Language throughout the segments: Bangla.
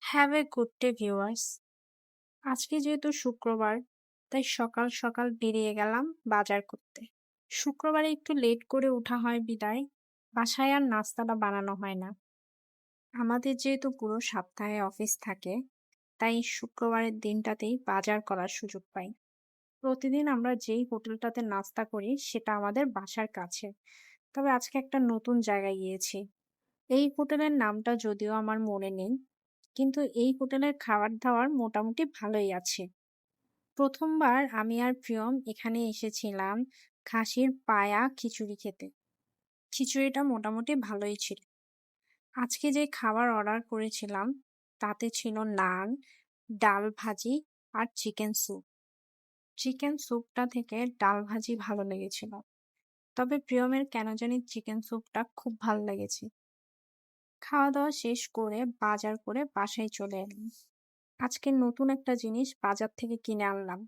Have a good day viewers. আজকে যেহেতু শুক্রবার, তাই সকাল সকাল বেরিয়ে গেলাম বাজার করতে। শুক্রবারে একটু লেট করে ওঠা হয় বিদায় বাসায় আর নাস্তাটা বানানো হয় না। আমাদের যেহেতু পুরো সপ্তাহে অফিস থাকে, তাই শুক্রবারের দিনটাতেই বাজার করার সুযোগ পাই। প্রতিদিন আমরা যেই হোটেলটাতে নাস্তা করি সেটা আমাদের বাসার কাছে। তবে আজকে একটা নতুন জায়গায় গিয়েছি। এই হোটেলের নামটা যদিও আমার মনে নেই, কিন্তু এই হোটেলের খাবার-দাবার মোটামুটি ভালোই আছে। প্রথমবার আমি আর প্রিয়ম এখানে এসেছিলাম খাসির পায়া খিচুড়ি খেতে। খিচুড়িটা মোটামুটি ভালোই ছিল। আজকে যে খাবার অর্ডার করেছিলাম তাতে ছিল নান, ডাল ভাজি আর চিকেন স্যুপ। চিকেন স্যুপটা থেকে ডাল ভাজি ভালো লেগেছিল। তবে প্রিয়মের কেন জানি চিকেন স্যুপটা খুব ভালো লেগেছে। খাওয়া দাওয়া শেষ করে বাজার করে বাসায় চলে এলাম। আজকে নতুন একটা জিনিস বাজার থেকে কিনে আনলাম।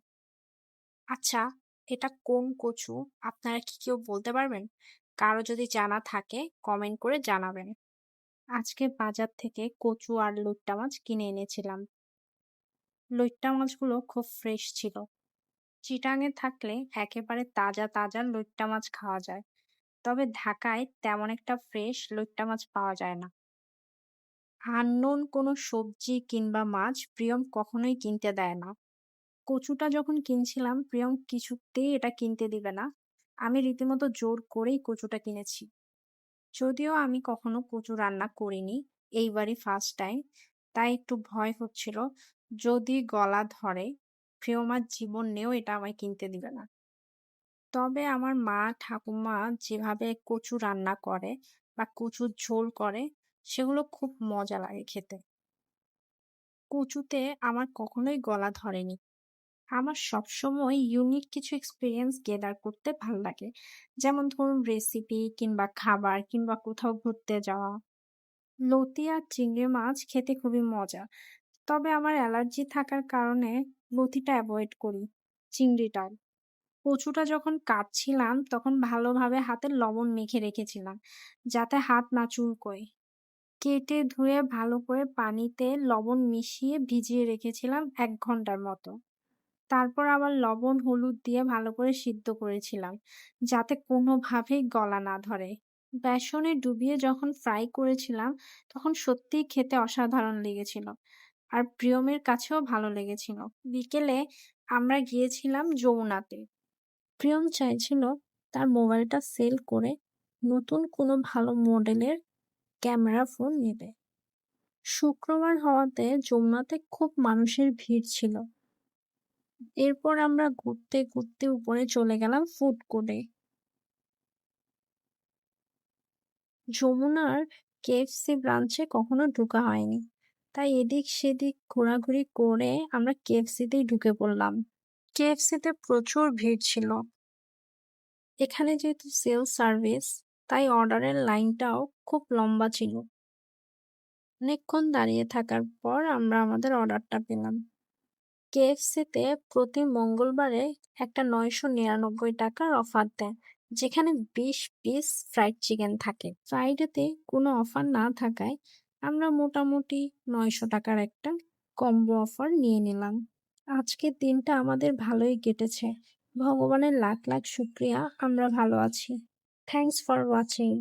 আচ্ছা, এটা কোন কচু আপনারা কি কেউ বলতে পারবেন? কারো যদি জানা থাকে কমেন্ট করে জানাবেন। আজকে বাজার থেকে কচু আর লইট্টা মাছ কিনে এনেছিলাম। লইট্টা মাছগুলো খুব ফ্রেশ ছিল। চিটাঙে থাকলে একেবারে তাজা তাজা লইট্টা মাছ খাওয়া যায়। তবে ঢাকায় তেমন একটা ফ্রেশ লইট্টা মাছ পাওয়া যায় না। আননোন কোনো সবজি কিংবা মাছ প্রিয়ম কখনোই কিনতে দেয় না। কচুটা যখন কিনছিলাম প্রিয়ম কিছুতেই এটা কিনতে দিবে না। আমি রীতিমতো জোর করেই কচুটা কিনেছি। যদিও আমি কখনো কচু রান্না করিনি, এইবারই ফার্স্ট টাইম, তাই একটু ভয় হচ্ছিল যদি গলা ধরে প্রিয়মার জীবন নিয়েও এটা আমায় কিনতে দিবে না। তবে আমার মা ঠাকুমা যেভাবে কচু রান্না করে বা কচুর ঝোল করে সেগুলো খুব মজা লাগে খেতে। কচুতে আমার কখনোই গলা ধরেনি। আমার সবসময় ইউনিক কিছু এক্সপিরিয়েন্স গেদার করতে ভাল লাগে। যেমন ধরুন রেসিপি কিংবা খাবার কিংবা কোথাও ঘুরতে যাওয়া। লতি আর চিংড়ি মাছ খেতে খুবই মজা। তবে আমার অ্যালার্জি থাকার কারণে লতিটা অ্যাভয়েড করি, চিংড়িটা। কচুটা যখন কাটছিলাম তখন ভালোভাবে হাতে লবণ মেখে রেখেছিলাম যাতে হাত না চুলকোয়। কেটে ধুয়ে ভালো করে পানিতে লবণ মিশিয়ে ভিজিয়ে রেখেছিলাম 1 ঘন্টার মতো। তারপর আবার লবণ হলুদ দিয়ে ভালো করে সিদ্ধ করেছিলাম যাতে কোনোভাবেই গলা না ধরে। বেসনে ডুবিয়ে যখন ফ্রাই করেছিলাম তখন সত্যিই খেতে অসাধারণ লেগেছিল আর প্রিয়মের কাছেও ভালো লেগেছিল। বিকেলে আমরা গিয়েছিলাম যমুনাতে। প্রিয়ম চাইছিল তার মোবাইলটা সেল করে নতুন কোনো ভালো মডেলের ক্যামেরা ফোন নেবে। শুক্রবার হওয়াতে যমুনাতে খুব মানুষের ভিড় ছিল। এরপর আমরা ঘুরতে ঘুরতে উপরে চলে গেলাম ফুড কোর্টে। যমুনার কেএফসি ব্রাঞ্চে কখনো ঢোকা হয়নি, তাই এদিক সেদিক ঘোরাঘুরি করে আমরা কেএফসিতেই ঢুকে পড়লাম। কেএফসিতে প্রচুর ভিড় ছিল। এখানে যেহেতু সেলস সার্ভিস, তাই অর্ডারের লাইনটাও খুব লম্বা ছিল। অনেকক্ষণ দাঁড়িয়ে থাকার পর আমরা আমাদের অর্ডারটা পেলাম। কেএফসিতে প্রতি মঙ্গলবারে একটা 999 টাকার অফার দেয়, যেখানে 20 পিস ফ্রাইড চিকেন থাকে। ফ্রাইডেতে কোনো অফার না থাকায় আমরা মোটামুটি 900 টাকার একটা কম্বো অফার নিয়ে নিলাম। আজকের দিনটা আমাদের ভালোই কেটেছে। ভগবানের লাখ লাখ শুক্রিয়া আমরা ভালো আছি। Thanks for watching.